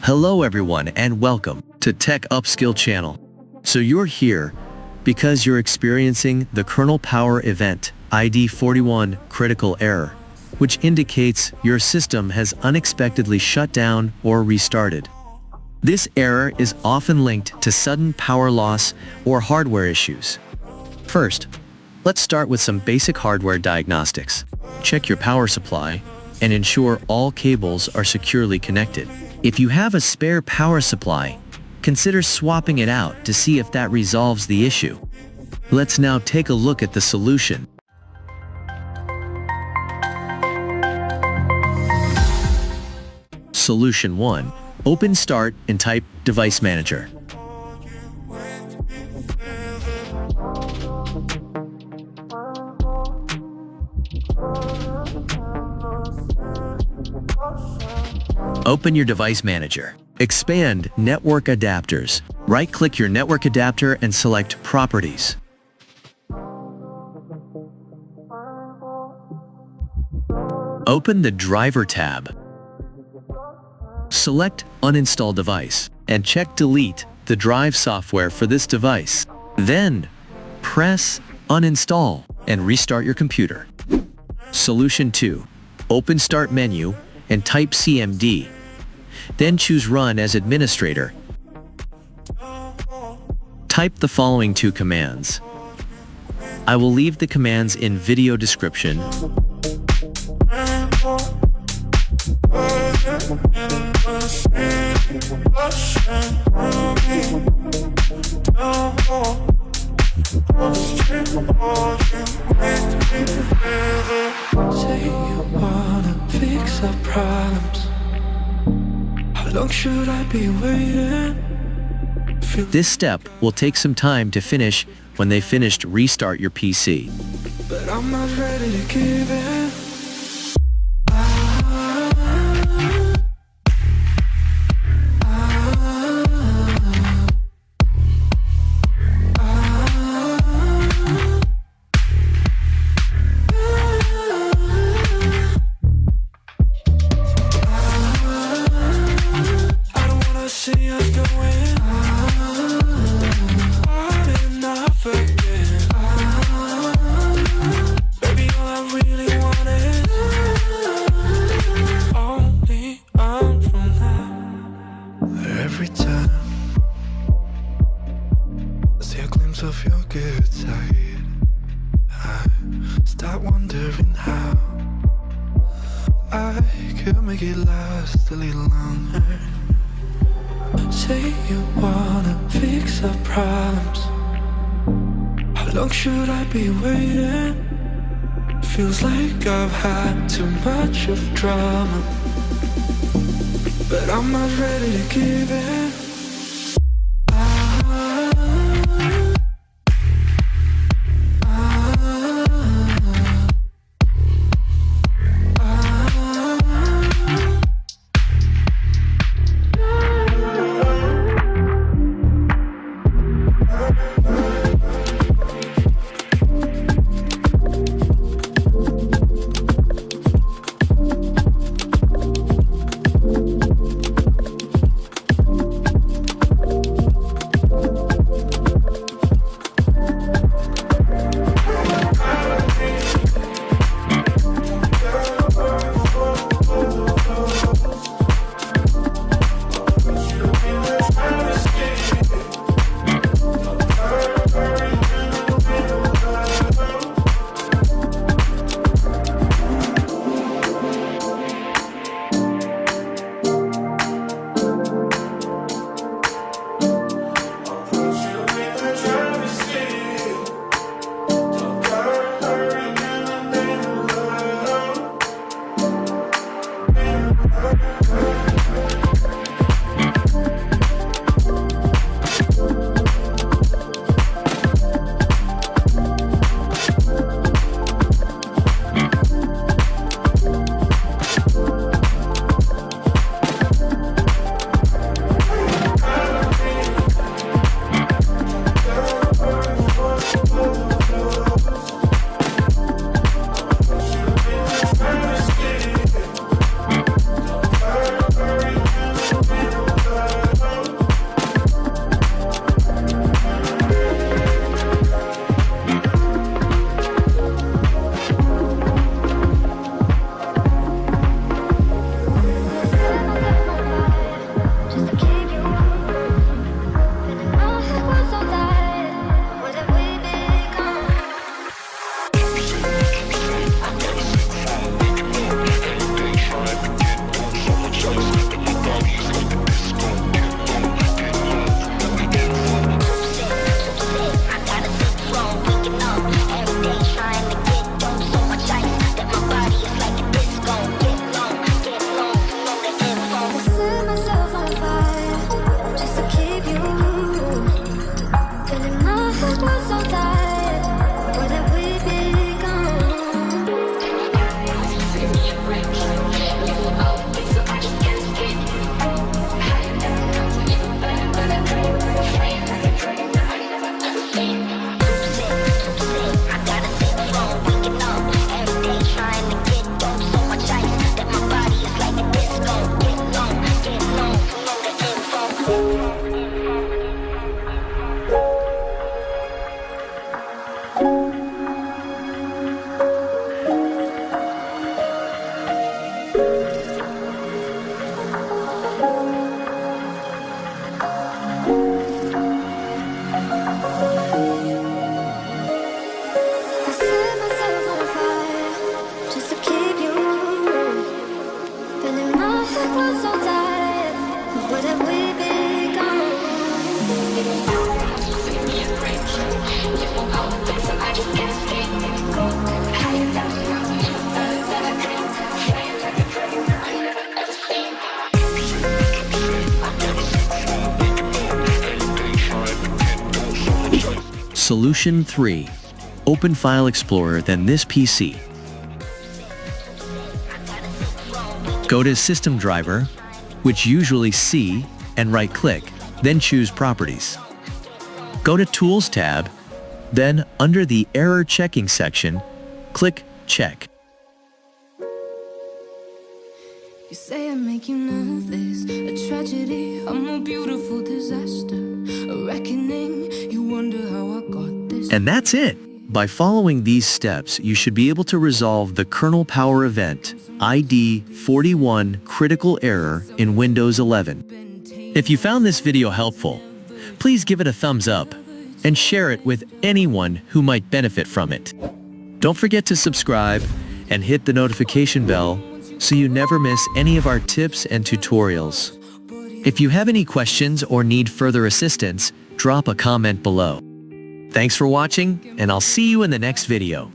Hello everyone and welcome to Tech Upskill channel. So you're here because you're experiencing the Kernel Power event ID 41 critical error, which indicates your system has unexpectedly shut down or restarted. This error is often linked to sudden power loss or hardware issues. First, let's start with some basic hardware diagnostics. Check your power supply and ensure all cables are securely connected. If you have a spare power supply, consider swapping it out to see if that resolves the issue. Let's now take a look at the solution. Solution 1. Open Start and type Device Manager. Open your Device Manager. Expand Network Adapters. Right-click your network adapter and select Properties. Open the Driver tab. Select Uninstall Device and check Delete the drive software for this device. Then, press Uninstall and restart your computer. Solution 2. Open Start menu and type CMD. Then choose Run as administrator. Type the following two commands. I will leave the commands in video description. Say you wanna fix our problems. How long should I be waiting? This step will take some time to finish. When they finished, restart your PC. But I'm not ready to give in. See us going on and off again. Baby, all I really want is only on from that. Every time I see a glimpse of your good side, I start wondering how I could make it last a little longer. Say you wanna fix our problems. How long should I be waiting? Feels like I've had too much of drama, but I'm not ready to give in. Solution 3. Open File Explorer, then this PC. Go to System Driver, which usually C, and right-click, then choose Properties. Go to Tools tab, then under the Error Checking section, click Check. You say I make you nervous, a tragedy, a more beautiful disaster, a reckoning, you wonder how I got this. And that's it. By following these steps, you should be able to resolve the Kernel Power Event ID 41 Critical Error in Windows 11. If you found this video helpful, please give it a thumbs up and share it with anyone who might benefit from it. Don't forget to subscribe and hit the notification bell so you never miss any of our tips and tutorials. If you have any questions or need further assistance, drop a comment below. Thanks for watching, and I'll see you in the next video.